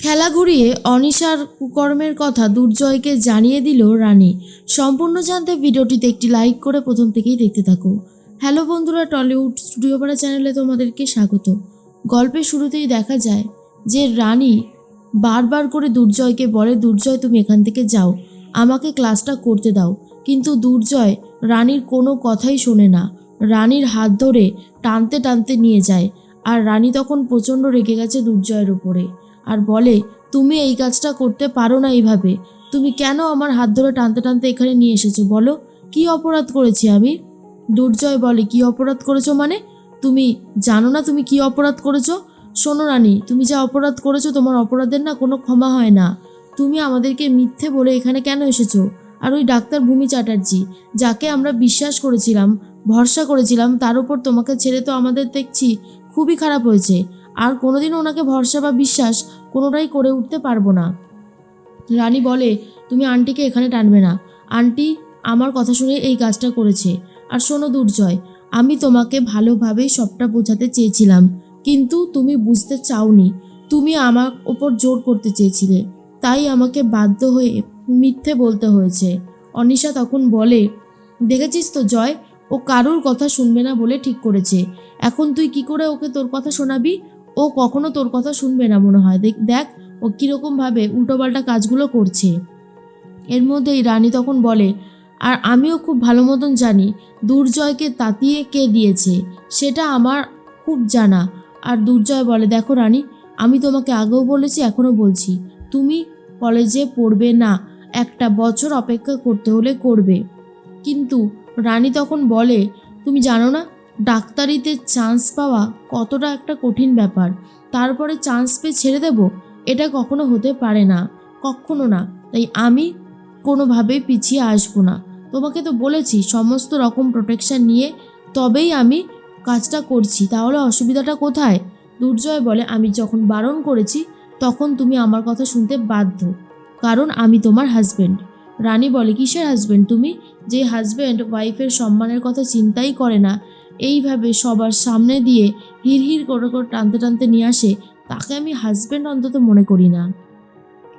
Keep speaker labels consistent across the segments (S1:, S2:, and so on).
S1: খেলা ঘুরিয়ে অনিশার কুকর্মের কথা দুর্জয়কে জানিয়ে দিল রানী। সম্পূর্ণ জানতে ভিডিওটিতে একটি লাইক করে প্রথম থেকেই দেখতে থাকো। হ্যালো বন্ধুরা, টলিউড স্টুডিও পাড়া চ্যানেলে তোমাদেরকে স্বাগত। গল্পের শুরুতেই দেখা যায় যে রানী বারবার করে দুর্জয়কে বলে, দুর্জয় তুমি এখান থেকে যাও, আমাকে ক্লাসটা করতে দাও। কিন্তু দুর্জয় রানীর কোনো কথাই শোনে না, রানীর হাত ধরে টানতে টানতে নিয়ে যায়। আর রানী তখন প্রচণ্ড রেগে গেছে দুর্জয়ের উপরে আর বলে, তুমি এই কাজটা করতে পারো না এইভাবে, তুমি কেন আমার হাত ধরে টানতে টানতে এখানে নিয়ে এসেছো, বলো কি অপরাধ করেছি আমি? দুর্জয় বলে, কি অপরাধ করেছো মানে? তুমি জানো না তুমি কি অপরাধ করেছো? শোনো রানী, তুমি যা অপরাধ করেছো তোমার অপরাধের না কোনো ক্ষমা হয় না। তুমি আমাদেরকে মিথ্যে বলে এখানে কেন এসেছো? আর ওই ডাক্তার ভূমি চ্যাটার্জি, যাকে আমরা বিশ্বাস করেছিলাম, ভরসা করেছিলাম, তার উপর তোমাকে ছেড়ে তো আমাদের দেখছি খুবই খারাপ হয়েছে। আর কোনোদিনও ওনাকে ভরসা বা বিশ্বাস কোনোটাই করে উঠতে পারবো না। রানী বলে, তুমি আন্টিকে এখানে টানবে না, আন্টি আমার কথা শুনে এই কাজটা করেছে। আর শোনো দুর্জয়, আমি তোমাকে ভালোভাবেই সবটা বোঝাতে চেয়েছিলাম, কিন্তু তুমি বুঝতে চাওনি, তুমি আমার ওপর জোর করতে চেয়েছিলে, তাই আমাকে বাধ্য হয়ে মিথ্যে বলতে হয়েছে। অনিশা তখন বলে, দেখেছিস তো জয়, ও কারুর কথা শুনবে না বলে ঠিক করেছে। এখন তুই কি করে ওকে তোর কথা শোনাবি? ও কখনো তোর কথা শুনবে না মনে হয়। দেখ দেখ ও কীরকমভাবে উল্টোপাল্টা কাজগুলো করছে। এর মধ্যেই রানী তখন বলে, আর আমিও খুব ভালো মতন জানি দুর্জয়কে তাতিয়ে কে দিয়েছে, সেটা আমার খুব জানা। আর দুর্জয় বলে, দেখো রানী, আমি তোমাকে আগেও বলেছি এখনও বলছি, তুমি কলেজে পড়বে না, একটা বছর অপেক্ষা করতে হলে করবে। কিন্তু রানী তখন বলে, তুমি জানো না ডাক্তারিতে চান্স পাওয়া কতটা একটা কঠিন ব্যাপার, তারপরে চান্স পেয়ে ছেড়ে দেব, এটা কখনো হতে পারে না, কখনো না। তাই আমি কোনোভাবেই পিছিয়ে আসবো না। তোমাকে তো বলেছি সমস্ত রকম প্রোটেকশন নিয়ে তবেই আমি কাজটা করছি, তাহলে অসুবিধাটা কোথায়? দুর্জয় বলে, আমি যখন বারণ করেছি তখন তুমি আমার কথা শুনতে বাধ্য, কারণ আমি তোমার হাজব্যান্ড। রানী বলে, কিসের হাজব্যান্ড তুমি? যে হাজব্যান্ড ওয়াইফের সম্মানের কথা চিন্তাই করে না, এইভাবে সবার সামনে দিয়ে হিড় করে করে টানতে টানতে নিয়ে আসে, তাকে আমি হাজব্যান্ড অন্তত মনে করি না।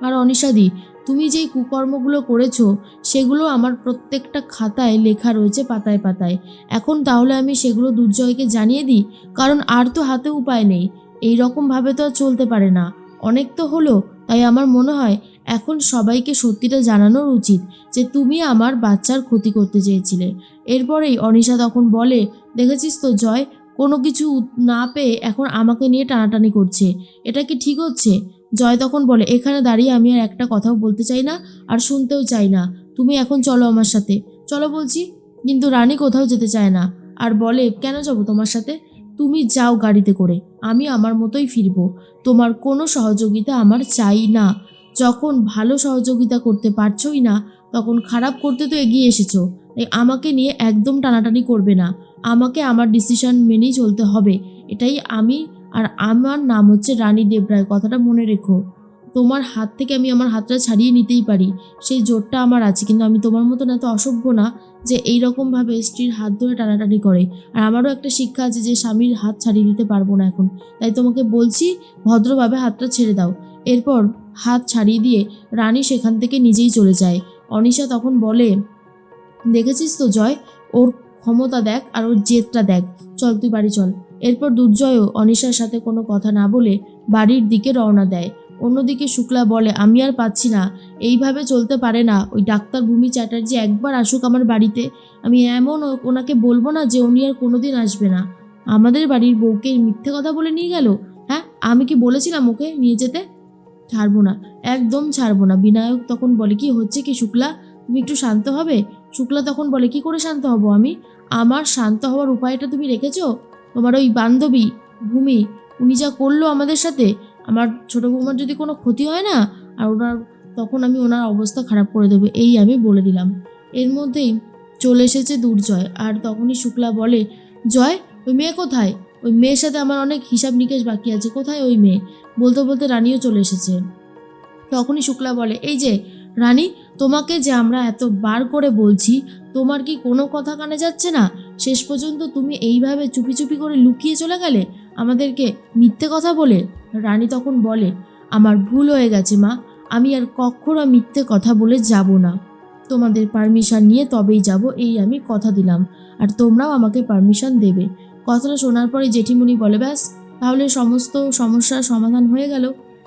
S1: আর অনিশাদি, তুমি যেই কুকর্মগুলো করেছো সেগুলো আমার প্রত্যেকটা খাতায় লেখা রয়েছে পাতায় পাতায়। এখন তাহলে আমি সেগুলো দুর্জয়কে জানিয়ে দিই, কারণ আর তো হাতে উপায় নেই, এই রকমভাবে তো আর চলতে পারে না, অনেক তো হলো। তাই আমার মনে হয় এখন সবাইকে সত্যিটা জানানোর উচিত যে তুমি আমার বাচ্চার ক্ষতি করতে চেয়েছিলে। এরপরেই অনিশা তখন বলে, দেখেছিস তো জয়, কোনো কিছু না পেয়ে এখন আমাকে নিয়ে টানাটানি করছে, এটা কি ঠিক হচ্ছে? জয় তখন বলে, এখানে দাঁড়িয়ে আমি আর একটা কথাও বলতে চাই না, আর শুনতেও চাই না, তুমি এখন চলো আমার সাথে, চলো বলছি। কিন্তু রানী কোথাও যেতে চায় না আর বলে, কেন যাবো তোমার সাথে? তুমি যাও গাড়িতে করে, আমি আমার মতোই ফিরবো, তোমার কোনো সহযোগিতা আমার চাই না। যখন ভালো সহযোগিতা করতে পারছোই না, তখন খারাপ করতে তো এগিয়ে এসেছো, তাই আমাকে নিয়ে একদম টানাটানি করবে না, আমাকে আমার ডিসিশন মেনেই চলতে হবে, এটাই আমি। আর আমার নাম হচ্ছে রানী দেবরায়, কথাটা মনে রেখো। তোমার হাত থেকে আমি আমার হাতটা ছাড়িয়ে নিতেই পারি, সেই জোরটা আমার আছে, কিন্তু আমি তোমার মতন এত অসভ্য না যে এই রকমভাবে স্ত্রীর হাত ধরে টানাটানি করে। আর আমারও একটা শিক্ষা আছে যে স্বামীর হাত ছাড়িয়ে দিতে পারবো না এখন, তাই তোমাকে বলছি ভদ্রভাবে হাতটা ছেড়ে দাও। এরপর হাত ছাড়িয়ে দিয়ে রানী সেখান থেকে নিজেই চলে যায়। অনিশা তখন বলে, দেখেছিস তো জয়, ওর ক্ষমতা দেখ আর ওর জেদটা দেখ, চল তুই বাড়ি চল। এরপর দুর্জয়ও অনিশার সাথে কোনো কথা না বলে বাড়ির দিকে রওনা দেয়। অন্যদিকে শুক্লা বলে, আমি আর পাচ্ছি না, এইভাবে চলতে পারে না, ওই ডাক্তার ভূমি চ্যাটার্জি একবার আসুক আমার বাড়িতে, আমি এমন ওনাকে বলবো না যে উনি আর কোনোদিন আসবে না। আমাদের বাড়ির বউকে মিথ্যে কথা বলে নিয়ে গেল। হ্যাঁ, আমি কি বলেছিলাম ওকে নিয়ে যেতে? ছাড়বো না, একদম ছাড়বো না। বিনায়ক তখন বলে, কি হচ্ছে কি শুক্লা, তুমি একটু শান্ত হবে? শুক্লা তখন বলে, কি করে শান্ত হব আমি? আমার শান্ত হওয়ার উপায়টা তুমি রেখেছো? তোমার ওই বান্ধবী ভূমি, উনি যা করলো আমাদের সাথে, আমার ছোটো বৌমার যদি কোনো ক্ষতি হয় না, আর ওনার তখন আমি ওনার অবস্থা খারাপ করে দেবো, এই আমি বলে দিলাম। এর মধ্যেই চলে এসেছে দুর্জয়, আর তখনই শুক্লা বলে, জয় ওই মেয়ে কোথায়? ওই মেয়ের সাথে আমার অনেক হিসাব নিকেশ বাকি আছে, কোথায় ওই মেয়ে? বলতে বলতে রানীও চলে এসেছে। তখনই শুক্লা বলে, এই যে রানী, তোমাকে যে আমরা এতবার করে বলছি, তোমার কি কোনো কথা কানে যাচ্ছে না? শেষ পর্যন্ত তুমি এইভাবে চুপি চুপি করে লুকিয়ে চলে গেলে আমাদেরকে মিথ্যে কথা বলে। রানী তখন বলে, আমার ভুল হয়ে গেছে মা, আমি আর কখনো মিথ্যে কথা বলে যাব না। তোমাদের পারমিশন নিয়ে তবেই যাব, এই আমি কথা দিলাম, আর তোমরাও আমাকে পারমিশন দেবে। কথাটা শোনার পরে জেঠিমণি বলে, ব্যাস তাহলে সমস্ত সমস্যার সমাধান হয়ে গেল,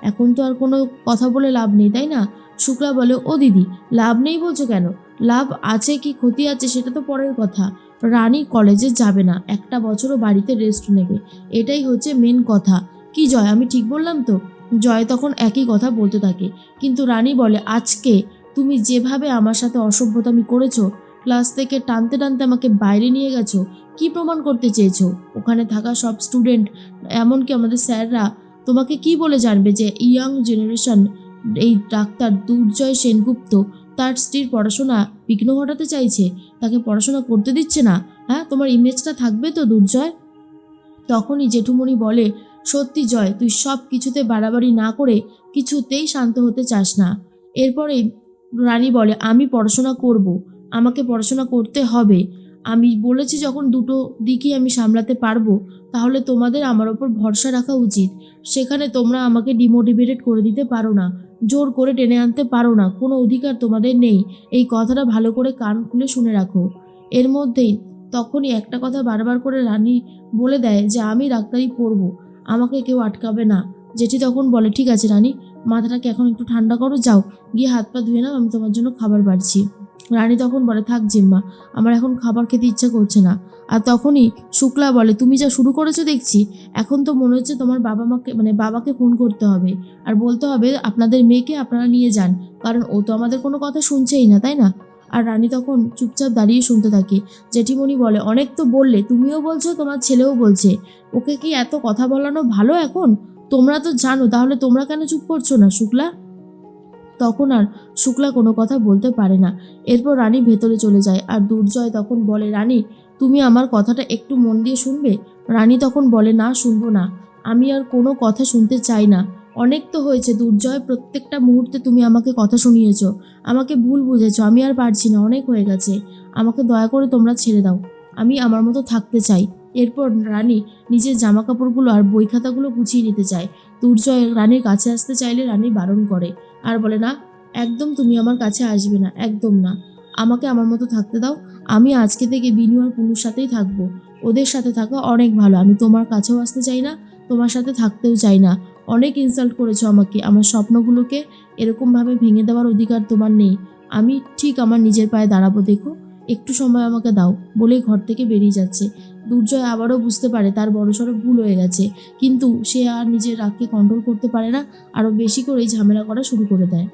S1: এখন তো আর কোনো কথা বলে লাভ নেই, তাই না? শুক্লা বলে, ও দিদি, লাভ নেই বলছো কেন? লাভ আছে কি ক্ষতি আছে সেটা তো পরের কথা। রানী কলেজে যাবে না, একটা বছরও বাড়িতে রেস্ট নেবে, এটাই হচ্ছে মেন কথা। কি জয়, আমি ঠিক বললাম তো? জয় তখন একই কথা বলতে থাকে, কিন্তু রানী বলে, আজকে তুমি যেভাবে আমার সাথে অসভ্যতামি করেছো, ক্লাস থেকে টানতে টানতে আমাকে বাইরে নিয়ে গেছো, কি প্রমাণ করতে চেয়েছো? ওখানে থাকা সব স্টুডেন্ট, এমনকি আমাদের স্যাররা তোমাকে কি বলে জানবে যে ইয়াং জেনারেশন, এই ডাক্তার দুর্জয় সেনগুপ্ত তার স্ত্রীর পড়াশোনা বিঘ্ন ঘটাতে চাইছে, তাকে পড়াশোনা করতে দিচ্ছে না? হ্যাঁ, তোমার ইমেজটা থাকবে তো দুর্জয়? তখনই জেঠুমণি বলে, সত্যি জয়, তুই সব কিছুতে বাড়াবাড়ি না করে কিছুতেই শান্ত হতে চাস না। এরপরে রানী বলে, আমি পড়াশোনা করব, আমাকে পড়াশোনা করতে হবে। আমি বলেছি যখন দুটো দিকই আমি সামলাতে পারবো, তাহলে তোমাদের আমার ওপর ভরসা রাখা উচিত। সেখানে তোমরা আমাকে ডিমোটিভেটেড করে দিতে পারো না, জোর করে টেনে আনতে পারো না, কোনো অধিকার তোমাদের নেই। এই কথাটা ভালো করে কান খুলে শুনে রাখো। এর মধ্যেই তখনই একটা কথা বারবার করে রানী বলে দেয় যে আমি ডাক্তারি পড়বো, আমাকে কেউ আটকাবে না। জেঠি তখন বলে, ঠিক আছে রানী, মাথাটাকে এখন একটু ঠান্ডা করো, যাও গিয়ে হাত পা ধুয়ে নাও, আমি তোমার জন্য খাবার বাড়ছি। রানী তখন বলে, থাক জিম্মা, আমার এখন খাবার খেতে ইচ্ছা করছে না। আর তখনই শুক্লা বলে, তুমি যা শুরু করেছো দেখছি, এখন তো মনে হচ্ছে তোমার বাবাকে ফোন করতে হবে, আর বলতে হবে আপনাদের মেয়েকে আপনারা নিয়ে যান, কারণ ও তো আমাদের কোনো কথা শুনছেই না, তাই না? আর রানী তখন চুপচাপ দাঁড়িয়ে শুনতে থাকে। জেঠিমণি বলে, অনেক তো বললে, তুমিও বলছো, তোমার ছেলেও বলছে, ওকে কি এত কথা বলানো ভালো এখন? তোমরা তো জানো, তাহলে তোমরা কেন চুপ করছো না শুক্লা? তখন আর শুক্লা কোনো কথা বলতে পারে না। এরপর রানী ভেতরে চলে যায়, আর দুর্জয় তখন বলে, রানী তুমি আমার কথাটা একটু মন দিয়ে শুনবে? রানী তখন বলে, না, শুনবো না, আমি আর কোনো কথা শুনতে চাই না। অনেক তো হয়েছে দুর্জয়, প্রত্যেকটা মুহূর্তে তুমি আমাকে কথা শুনিয়েছো, আমাকে ভুল বুঝেছো, আমি আর পারছি না, অনেক হয়ে গেছে, আমাকে দয়া করে তোমরা ছেড়ে দাও, আমি আমার মতো থাকতে চাই। এরপর রানী নিজের জামা কাপড়গুলো আর বই খাতাগুলো গুছিয়ে নিতে চায়। দুর্জয় রানীর কাছে আসতে চাইলে রানী বারণ করে, আর বলে, না, একদম তুমি আমার কাছে আসবে না, একদম না, আমাকে আমার মতো থাকতে দাও। আমি আজকে থেকে বিনু আর পুনুর সাথেই থাকবো, ওদের সাথে থাকা অনেক ভালো, আমি তোমার কাছেও আসতে চাই না, তোমার সাথে থাকতেও চাই না। অনেক ইনসাল্ট করেছো আমাকে, আমার স্বপ্নগুলোকে এরকমভাবে ভেঙে দেওয়ার অধিকার তোমার নেই। আমি ঠিক আমার নিজের পায়ে দাঁড়াবো, দেখো, একটু সময় আমাকে দাও, বলেই ঘর থেকে বেরিয়ে যাচ্ছে। দুর্জয় আবারও বুঝতে পারে তার বড়সড় ভুল হয়ে গেছে, কিন্তু সে আর নিজের রাগকে কন্ট্রোল করতে পারে না, আরও বেশি করেই ঝামেলা করা শুরু করে দেয়।